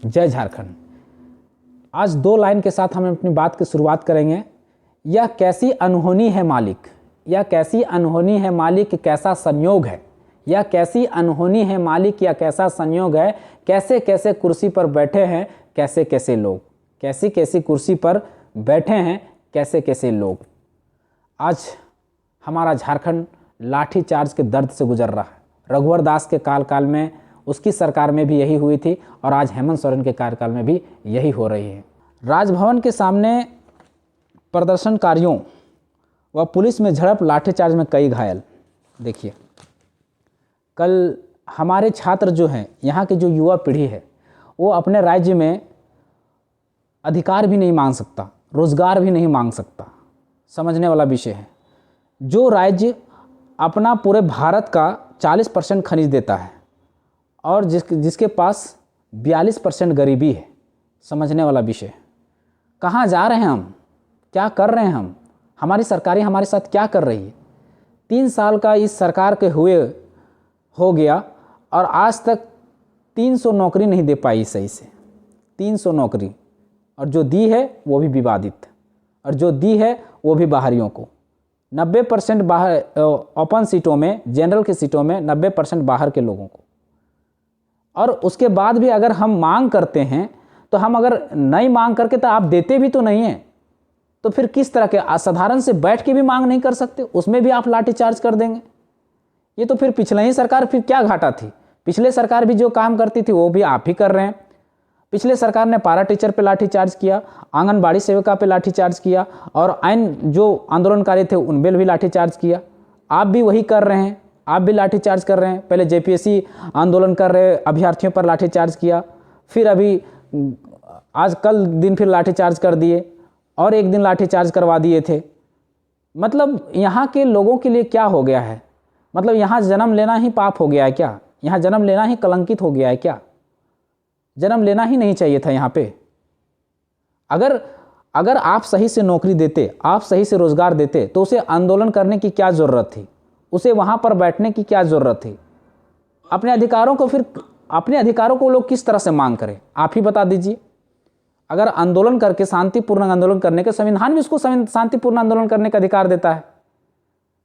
जय झारखंड। आज 2 लाइन के साथ हम अपनी बात की शुरुआत करेंगे। यह कैसी अनहोनी है मालिक, यह कैसी अनहोनी है मालिक, कैसा संयोग है। यह कैसी अनहोनी है मालिक, यह कैसा संयोग है। कैसे कैसे कुर्सी पर बैठे हैं कैसे कैसे लोग, कैसी कैसी कुर्सी पर बैठे हैं कैसे कैसे लोग। आज हमारा झारखंड लाठी चार्ज के दर्द से गुजर रहा है। रघुवर दास के काल में उसकी सरकार में भी यही हुई थी और आज हेमंत सोरेन के कार्यकाल में भी यही हो रही है। राजभवन के सामने प्रदर्शनकारियों व पुलिस में झड़प, लाठीचार्ज में कई घायल। देखिए, कल हमारे छात्र जो हैं, यहाँ की जो युवा पीढ़ी है, वो अपने राज्य में अधिकार भी नहीं मांग सकता, रोजगार भी नहीं मांग सकता। समझने वाला विषय है। जो राज्य अपना पूरे भारत का 40% खनिज देता है और जिसके पास 42% गरीबी है, समझने वाला विषय। कहाँ जा रहे हैं हम, क्या कर रहे हैं हम, हमारी सरकारें हमारे साथ क्या कर रही है। 3 साल का इस सरकार के हुए हो गया और आज तक 300 नौकरी नहीं दे पाई सही से। 300 नौकरी, और जो दी है वो भी विवादित, और जो दी है वो भी बाहरियों को। 90% बाहर ओपन सीटों में, जनरल की सीटों में 90% बाहर के लोगों को। और उसके बाद भी अगर हम मांग करते हैं तो हम अगर नहीं मांग करके, तो आप देते भी तो नहीं हैं, तो फिर किस तरह के, असाधारण से बैठ के भी मांग नहीं कर सकते, उसमें भी आप लाठीचार्ज कर देंगे। ये तो फिर पिछले ही सरकार, फिर क्या घाटा थी। पिछले सरकार भी जो काम करती थी वो भी आप ही कर रहे हैं। पिछले सरकार ने पारा टीचर पे लाठीचार्ज किया, आंगनबाड़ी सेविका पे लाठीचार्ज किया, और अन्य जो आंदोलनकारी थे उन पे भी लाठीचार्ज किया। आप भी वही कर रहे हैं, आप भी लाठीचार्ज कर रहे हैं। पहले जेपीएससी आंदोलन कर रहे अभ्यर्थियों पर लाठीचार्ज किया, फिर अभी आज कल दिन फिर लाठीचार्ज कर दिए, और एक दिन लाठीचार्ज करवा दिए थे। मतलब यहाँ के लोगों के लिए क्या हो गया है? मतलब यहाँ जन्म लेना ही पाप हो गया है क्या? यहाँ जन्म लेना ही कलंकित हो गया है क्या? जन्म लेना ही नहीं चाहिए था यहाँ पे। अगर आप सही से नौकरी देते, आप सही से रोजगार देते, तो उसे आंदोलन करने की क्या ज़रूरत थी? उसे वहाँ पर बैठने की क्या ज़रूरत थी? अपने अधिकारों को लोग किस तरह से मांग करें, आप ही बता दीजिए। अगर आंदोलन करके, शांतिपूर्ण आंदोलन करने के, संविधान भी उसको शांतिपूर्ण आंदोलन करने का अधिकार देता है,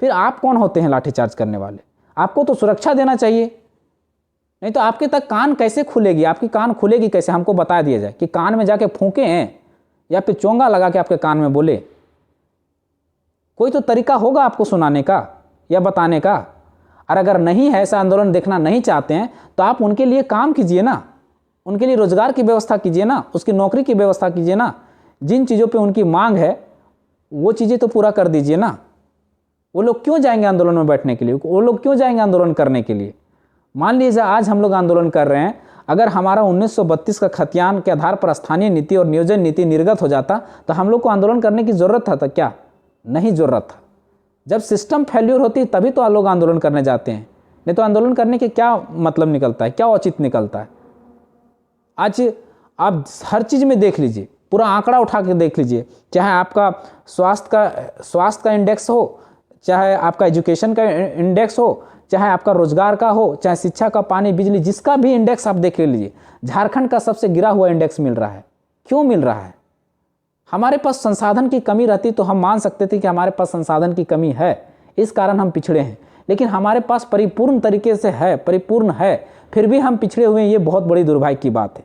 फिर आप कौन होते हैं लाठीचार्ज करने वाले? आपको तो सुरक्षा देना चाहिए, नहीं तो आपके तक कान कैसे खुलेगी? आपकी कान खुलेगी कैसे? हमको बता दिया जाए कि कान में जाके फूंके हैं या फिर चोंगा लगा के आपके कान में बोले। कोई तो तरीका होगा आपको सुनाने का या बताने का। और अगर नहीं है, ऐसा आंदोलन देखना नहीं चाहते हैं, तो आप उनके लिए काम कीजिए ना, उनके लिए रोजगार की व्यवस्था कीजिए ना, उसकी नौकरी की व्यवस्था कीजिए ना। जिन चीज़ों पे उनकी मांग है वो चीज़ें तो पूरा कर दीजिए ना। वो लोग क्यों जाएंगे आंदोलन में बैठने के लिए? वो लोग क्यों जाएंगे आंदोलन करने के लिए? मान लीजिए आज हम लोग आंदोलन कर रहे हैं, अगर हमारा 1932 का खतियान के आधार पर स्थानीय नीति और नियोजन नीति निर्गत हो जाता, तो हम लोग को आंदोलन करने की ज़रूरत था क्या? नहीं ज़रूरत था। जब सिस्टम फेल्यूर होती तभी तो लोग आंदोलन करने जाते हैं, नहीं तो आंदोलन करने के क्या मतलब निकलता है, क्या औचित्य निकलता है? आज आप हर चीज़ में देख लीजिए, पूरा आंकड़ा उठा के देख लीजिए, चाहे आपका स्वास्थ्य का इंडेक्स हो, चाहे आपका एजुकेशन का इंडेक्स हो, चाहे आपका रोजगार का हो, चाहे शिक्षा का, पानी, बिजली, जिसका भी इंडेक्स आप देख लीजिए, झारखंड का सबसे गिरा हुआ इंडेक्स मिल रहा है। क्यों मिल रहा है? हमारे पास संसाधन की कमी रहती तो हम मान सकते थे कि हमारे पास संसाधन की कमी है, इस कारण हम पिछड़े हैं। लेकिन हमारे पास परिपूर्ण तरीके से है, परिपूर्ण है, फिर भी हम पिछड़े हुए हैं। ये बहुत बड़ी दुर्भाग्य की बात है।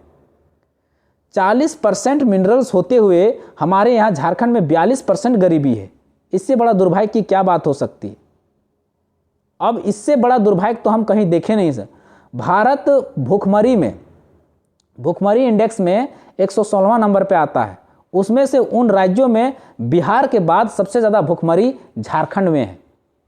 40% मिनरल्स होते हुए हमारे यहाँ झारखंड में 42% गरीबी है। इससे बड़ा दुर्भाग्य की क्या बात हो सकती है? अब इससे बड़ा दुर्भाग्य तो हम कहीं देखे नहीं सर। भारत भूखमरी इंडेक्स में 116वां नंबर पे आता है। उसमें से उन राज्यों में बिहार के बाद सबसे ज़्यादा भूखमरी झारखंड में है।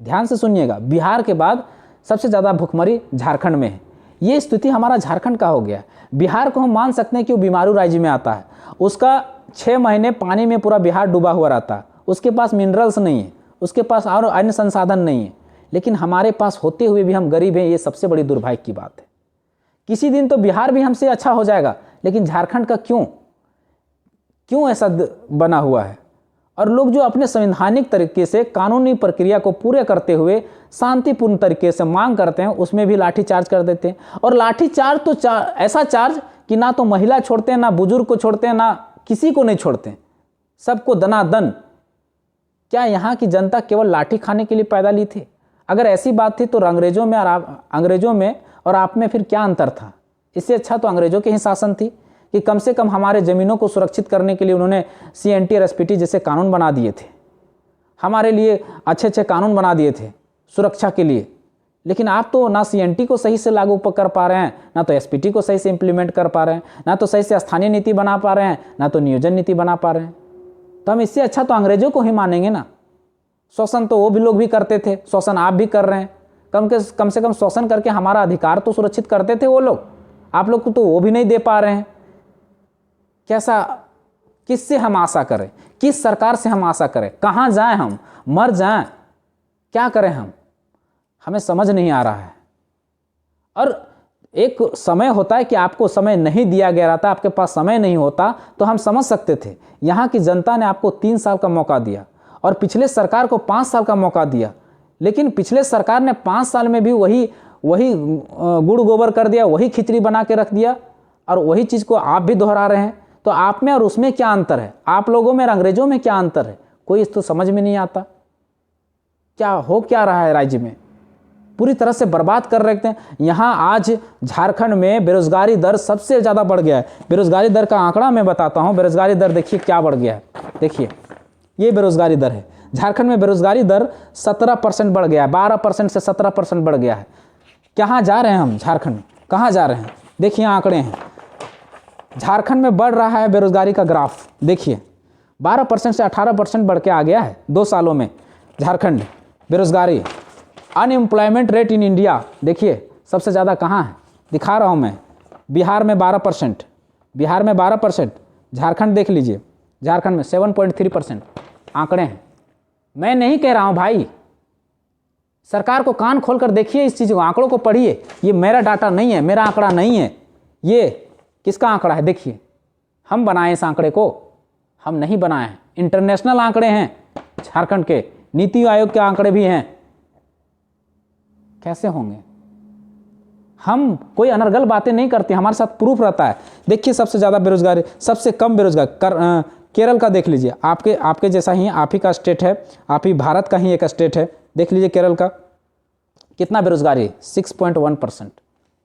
ध्यान से सुनिएगा, बिहार के बाद सबसे ज़्यादा भूखमरी झारखंड में है। ये स्थिति हमारा झारखंड का हो गया। बिहार को हम मान सकते हैं कि वो बीमारू राज्य में आता है। उसका 6 महीने पानी में पूरा बिहार डूबा हुआ रहता है। उसके पास मिनरल्स नहीं है, उसके पास और अन्य संसाधन नहीं है। लेकिन हमारे पास होते हुए भी हम गरीब हैं। ये सबसे बड़ी दुर्भाग्य की बात है। किसी दिन तो बिहार भी हमसे अच्छा हो जाएगा, लेकिन झारखंड का क्यों ऐसा बना हुआ है? और लोग जो अपने संवैधानिक तरीके से कानूनी प्रक्रिया को पूरे करते हुए शांतिपूर्ण तरीके से मांग करते हैं, उसमें भी लाठीचार्ज कर देते हैं। और लाठीचार्ज तो ऐसा चार्ज कि ना तो महिला छोड़ते हैं, ना बुजुर्ग को छोड़ते हैं, ना किसी को नहीं छोड़ते हैं, सबको दनादन। क्या यहाँ की जनता केवल लाठी खाने के लिए पैदा ली थी? अगर ऐसी बात थी तो अंग्रेजों में और आप में फिर क्या अंतर था? इससे अच्छा तो अंग्रेजों के ही शासन थी कि कम से कम हमारे ज़मीनों को सुरक्षित करने के लिए उन्होंने CNT और SPT जैसे कानून बना दिए थे, हमारे लिए अच्छे अच्छे कानून बना दिए थे सुरक्षा के लिए। लेकिन आप तो ना CNT को सही से लागू कर पा रहे हैं, ना तो SPT को सही से इम्प्लीमेंट कर पा रहे हैं, ना तो सही से स्थानीय नीति बना पा रहे हैं, ना तो नियोजन नीति बना पा रहे हैं। तो हम इससे अच्छा तो अंग्रेजों को ही मानेंगे ना। शोषण तो वो भी लोग भी करते थे, शोषण आप भी कर रहे हैं। कम से कम शोषण करके हमारा अधिकार तो सुरक्षित करते थे वो लोग, आप लोग को तो वो भी नहीं दे पा रहे हैं। कैसा, किससे हम आशा करें? किस सरकार से हम आशा करें? कहाँ जाएं हम? मर जाएं? क्या करें हम? हमें समझ नहीं आ रहा है। और एक समय होता है कि आपको समय नहीं दिया गया रहता, आपके पास समय नहीं होता, तो हम समझ सकते थे। यहाँ की जनता ने आपको 3 साल का मौका दिया और पिछले सरकार को 5 साल का मौका दिया, लेकिन पिछले सरकार ने 5 साल में भी वही गुड़ गोबर कर दिया, वही खिचड़ी बना के रख दिया, और वही चीज़ को आप भी दोहरा रहे हैं। तो आप में और उसमें क्या अंतर है? आप लोगों में और अंग्रेजों में क्या अंतर है? कोई इस तो समझ में नहीं आता। क्या हो क्या रहा है राज्य में? पूरी तरह से बर्बाद कर रखते हैं। यहाँ आज झारखंड में बेरोजगारी दर सबसे ज़्यादा बढ़ गया है। बेरोजगारी दर का आंकड़ा मैं बताता हूँ। बेरोजगारी दर देखिए क्या बढ़ गया है। देखिए ये बेरोजगारी दर है। झारखंड में बेरोजगारी दर 17% बढ़ गया है, 12% से 17% बढ़ गया है। कहाँ जा रहे हैं हम? झारखंड कहाँ जा रहे हैं? देखिए आंकड़े हैं, झारखंड में बढ़ रहा है बेरोजगारी का ग्राफ। देखिए 12% से 18% बढ़ के आ गया है 2 सालों में झारखंड बेरोजगारी। अनएम्प्लॉयमेंट रेट इन इंडिया देखिए सबसे ज़्यादा कहाँ है, दिखा रहा हूँ मैं। बिहार में 12%, बिहार में 12%। झारखंड देख लीजिए, झारखंड में 7.3% आंकड़े हैं। मैं नहीं कह रहा हूँ भाई, सरकार को कान खोलकर देखिए इस चीज़ को, आंकड़ों को पढ़िए। ये मेरा डाटा नहीं है, मेरा आंकड़ा नहीं है, ये किसका आंकड़ा है? देखिए हम बनाए इस आंकड़े को, हम नहीं बनाए हैं। इंटरनेशनल आंकड़े हैं झारखंड के, नीति आयोग के आंकड़े भी हैं। कैसे होंगे? हम कोई अनर्गल बातें नहीं करते, हमारे साथ प्रूफ रहता है। देखिए सबसे ज़्यादा बेरोजगारी, सबसे कम बेरोजगार केरल का देख लीजिए। आपके जैसा ही आप ही का स्टेट है, आप ही भारत का ही एक स्टेट है। देख लीजिए केरल का कितना बेरोजगारी, 6.1%,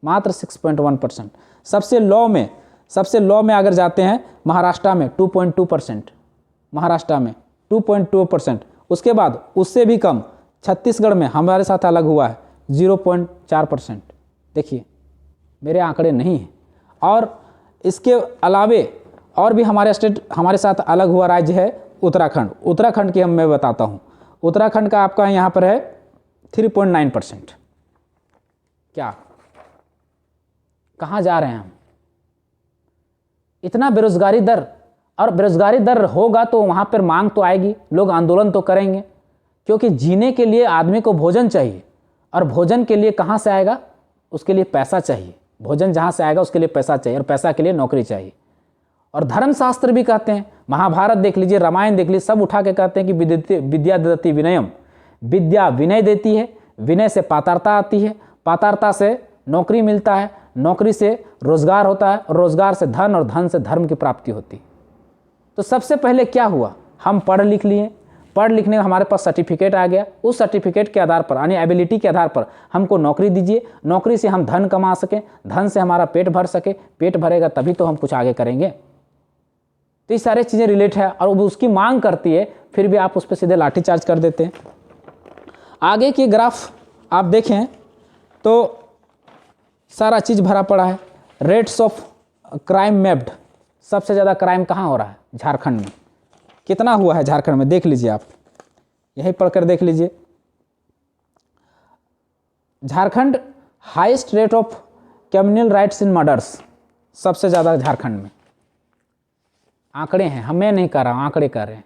मात्र 6.1%। सबसे लो में अगर जाते हैं महाराष्ट्र में 2.2%, महाराष्ट्र में 2.2%। उसके बाद उससे भी कम छत्तीसगढ़ में हमारे साथ अलग हुआ है 0.4%। देखिए मेरे आंकड़े नहीं हैं। और इसके अलावे और भी हमारे स्टेट हमारे साथ अलग हुआ राज्य है उत्तराखंड। उत्तराखंड की मैं बताता हूँ, उत्तराखंड का आपका यहाँ पर है 3.9%। क्या, कहाँ जा रहे हैं हम? इतना बेरोजगारी दर, और बेरोजगारी दर होगा तो वहाँ पर मांग तो आएगी, लोग आंदोलन तो करेंगे, क्योंकि जीने के लिए आदमी को भोजन चाहिए, और भोजन के लिए कहाँ से आएगा? उसके लिए पैसा चाहिए। भोजन जहाँ से आएगा उसके लिए पैसा चाहिए, और पैसा के लिए नौकरी चाहिए। और धर्मशास्त्र भी कहते हैं, महाभारत देख लीजिए, रामायण देख लीजिए, सब उठा के कहते हैं कि विद्या ददति विनयम, विद्या विनय देती है, विनय से पात्रता आती है, पात्रता से नौकरी मिलता है, नौकरी से रोजगार होता है, और रोजगार से धन, और धन से धर्म की प्राप्ति होती है। तो सबसे पहले क्या हुआ? हम पढ़ लिख लिए, पढ़ लिखने का हमारे पास सर्टिफिकेट आ गया। उस सर्टिफिकेट के आधार पर, यानी एबिलिटी के आधार पर हमको नौकरी दीजिए, नौकरी से हम धन कमा सकें, धन से हमारा पेट भर सके, पेट भरेगा तभी तो हम कुछ आगे करेंगे। तो ये सारी चीज़ें रिलेट है, और वो उसकी मांग करती है, फिर भी आप उस पर सीधे लाठीचार्ज कर देते हैं। आगे की ग्राफ आप देखें तो सारा चीज़ भरा पड़ा है। रेट्स ऑफ क्राइम मैप्ड, सबसे ज़्यादा क्राइम कहाँ हो रहा है? झारखंड में। कितना हुआ है झारखंड में देख लीजिए, आप यहीं पढ़कर देख लीजिए। Jharkhand highest rate of communal riots in murders, सबसे ज़्यादा झारखंड में। आंकड़े हैं, हमें नहीं कर रहा हूँ, आंकड़े कर रहे हैं।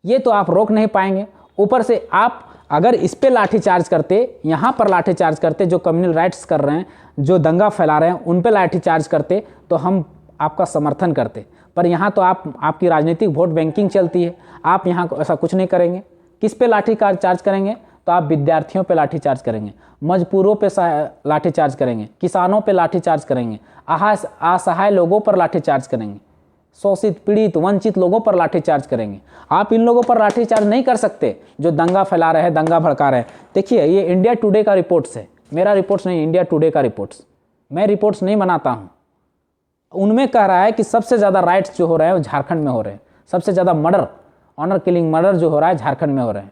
ये तो आप रोक नहीं पाएंगे। ऊपर से आप अगर इस पे लाठीचार्ज करते, यहाँ पर लाठीचार्ज करते, जो कम्युनल राइट्स कर रहे हैं, जो दंगा फैला रहे हैं, उन पे लाठीचार्ज करते, तो हम आपका समर्थन करते। पर यहाँ तो आपकी राजनीतिक वोट बैंकिंग चलती है, आप यहाँ ऐसा कुछ नहीं करेंगे। किस पे लाठी चार्ज करेंगे? तो आप विद्यार्थियों पे लाठीचार्ज करेंगे, मजदूरों पे लाठीचार्ज करेंगे, किसानों पे लाठीचार्ज करेंगे, असहाय लोगों पर लाठीचार्ज करेंगे, शोषित पीड़ित वंचित लोगों पर लाठीचार्ज करेंगे। आप इन लोगों पर लाठीचार्ज नहीं कर सकते जो दंगा फैला रहे हैं, दंगा भड़का रहे हैं। देखिए ये इंडिया टुडे का रिपोर्ट्स है, मेरा रिपोर्ट्स नहीं, इंडिया टुडे का रिपोर्ट्स। मैं रिपोर्ट्स नहीं बनाता हूँ। उनमें कह रहा है कि सबसे ज़्यादा राइट्स जो हो रहे हैं वो झारखंड में हो रहे हैं, सबसे ज़्यादा मर्डर, ऑनर किलिंग मर्डर जो हो रहा है झारखंड में हो रहे हैं।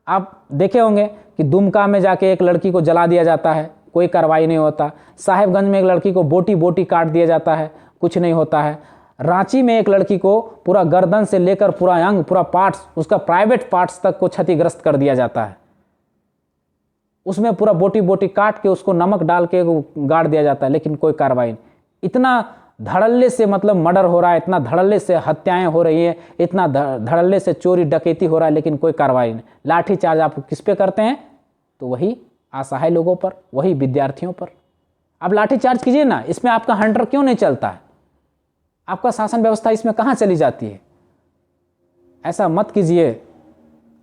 आप देखे होंगे कि दुमका में जाके एक लड़की को जला दिया जाता है, कोई कार्रवाई नहीं होता। साहेबगंज में एक लड़की को बोटी बोटी काट दिया जाता है, कुछ नहीं होता है। रांची में एक लड़की को पूरा गर्दन से लेकर पूरा अंग, पूरा पार्ट्स, उसका प्राइवेट पार्ट्स तक को क्षतिग्रस्त कर दिया जाता है। उसमें पूरा बोटी बोटी काट के उसको नमक डाल के गाड़ दिया जाता है, लेकिन कोई कार्रवाई नहीं। इतना धड़ल्ले से मतलब मर्डर हो रहा है, इतना धड़ल्ले से हत्याएं हो रही हैं, इतना धड़ल्ले से चोरी डकैती हो रहा है, लेकिन कोई कार्रवाई नहीं। लाठीचार्ज आप किस पे करते हैं? तो वही असहाय लोगों पर, वही विद्यार्थियों पर। आप लाठीचार्ज कीजिए ना, इसमें आपका हंटर क्यों नहीं चलता है? आपका शासन व्यवस्था इसमें कहाँ चली जाती है? ऐसा मत कीजिए।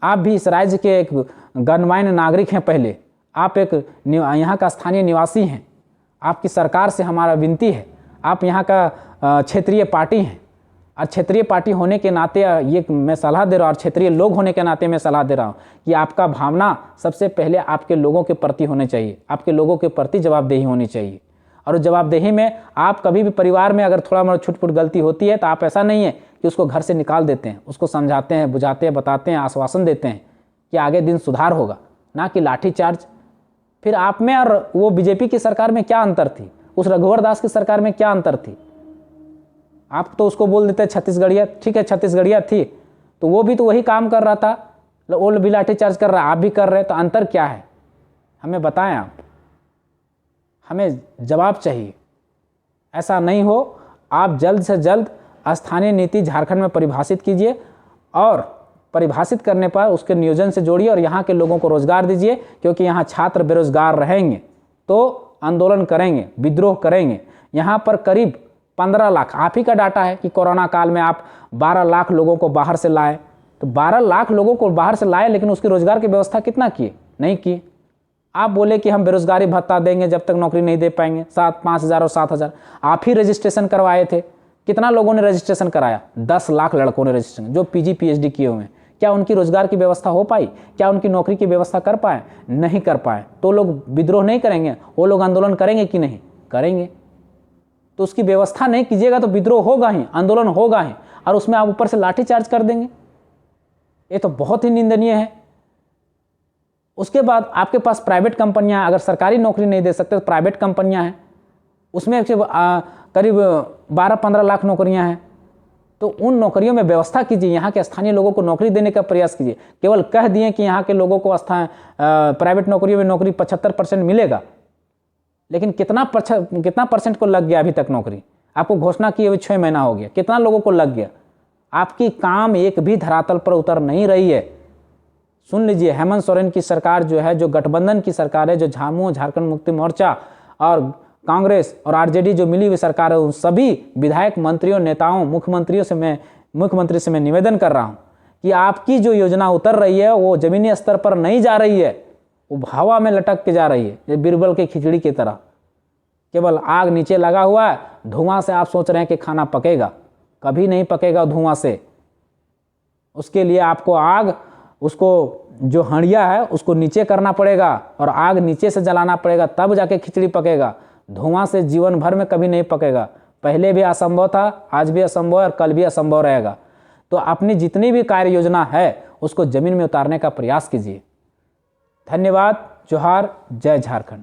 आप भी इस राज्य के एक गणमान्य नागरिक हैं। पहले आप एक यहाँ का स्थानीय निवासी हैं। आपकी सरकार से हमारा विनती है, आप यहाँ का क्षेत्रीय पार्टी हैं, और क्षेत्रीय पार्टी होने के नाते ये मैं सलाह दे रहा हूँ, और क्षेत्रीय लोग होने के नाते मैं सलाह दे रहा हूँ कि आपका भावना सबसे पहले आपके लोगों के प्रति होने चाहिए, आपके लोगों के प्रति जवाबदेही होनी चाहिए। और जवाबदेही में आप कभी भी परिवार में अगर थोड़ा मोड़ा छुट-पुट गलती होती है तो आप ऐसा नहीं है कि उसको घर से निकाल देते हैं, उसको समझाते हैं, बुझाते हैं, बताते हैं, आश्वासन देते हैं कि आगे दिन सुधार होगा, ना कि लाठीचार्ज। फिर आप में और वो बीजेपी की सरकार में क्या अंतर थी, उस रघुवर दास की सरकार में क्या अंतर थी? आप तो उसको बोल देते छत्तीसगढ़िया, ठीक है छत्तीसगढ़िया थी तो वो भी तो वही काम कर रहा था, वो भी लाठीचार्ज कर रहा है, आप भी कर रहे हैं, तो अंतर क्या है? हमें बताएं आप, हमें जवाब चाहिए। ऐसा नहीं हो, आप जल्द से जल्द स्थानीय नीति झारखंड में परिभाषित कीजिए, और परिभाषित करने पर उसके नियोजन से जोड़िए और यहाँ के लोगों को रोजगार दीजिए, क्योंकि यहाँ छात्र बेरोजगार रहेंगे तो आंदोलन करेंगे, विद्रोह करेंगे। यहाँ पर करीब 15 लाख, आप ही का डाटा है कि कोरोना काल में आप 12 लाख लोगों को बाहर से लाए, तो 12 लाख लोगों को बाहर से लाए, लेकिन उसकी रोजगार की व्यवस्था कितना किए? नहीं किए। आप बोले कि हम बेरोजगारी भत्ता देंगे जब तक नौकरी नहीं दे पाएंगे, 5,000 और 7,000। आप ही रजिस्ट्रेशन करवाए थे, कितना लोगों ने रजिस्ट्रेशन कराया? 10 लाख लड़कों ने रजिस्ट्रेशन, जो PG PhD किए हुए हैं। क्या उनकी रोजगार की व्यवस्था हो पाई? क्या उनकी नौकरी की व्यवस्था कर पाए? नहीं कर पाए। तो लोग विद्रोह नहीं करेंगे, वो लोग आंदोलन करेंगे कि नहीं? करेंगे। तो उसकी व्यवस्था नहीं कीजिएगा तो विद्रोह होगा ही, आंदोलन होगा ही, और उसमें आप ऊपर से लाठीचार्ज कर देंगे। ये तो बहुत ही निंदनीय है। उसके बाद आपके पास प्राइवेट कंपनियां, अगर सरकारी नौकरी नहीं दे सकते तो प्राइवेट कंपनियां हैं, उसमें करीब 12-15 लाख नौकरियां हैं। तो उन नौकरियों में व्यवस्था कीजिए, यहाँ के स्थानीय लोगों को नौकरी देने का प्रयास कीजिए। केवल कह दिए कि यहाँ के लोगों को प्राइवेट नौकरियों में नौकरी 75% मिलेगा, लेकिन कितना परसेंट को लग गया अभी तक नौकरी? आपको घोषणा किए हुए 6 महीना हो गया, कितना लोगों को लग गया? आपकी काम एक भी धरातल पर उतर नहीं रही है। सुन लीजिए, हेमंत सोरेन की सरकार जो है, जो गठबंधन की सरकार है, जो झामू झारखंड मुक्ति मोर्चा और कांग्रेस और RJD जो मिली हुई सरकार है, उन सभी विधायक, मंत्रियों, नेताओं, मुख्यमंत्री से मैं निवेदन कर रहा हूं कि आपकी जो योजना उतर रही है वो जमीनी स्तर पर नहीं जा रही है, वो हवा में लटक के जा रही है, ये बीरबल की खिचड़ी की तरह। केवल आग नीचे लगा हुआ है, धुआं से आप सोच रहे हैं कि खाना पकेगा, कभी नहीं पकेगा धुआं से। उसके लिए आपको आग, उसको जो हंडिया है उसको नीचे करना पड़ेगा, और आग नीचे से जलाना पड़ेगा, तब जाके खिचड़ी पकेगा। धुआं से जीवन भर में कभी नहीं पकेगा। पहले भी असंभव था, आज भी असंभव है और कल भी असंभव रहेगा। तो अपनी जितनी भी कार्य योजना है उसको जमीन में उतारने का प्रयास कीजिए। धन्यवाद। जोहार। जय झारखंड।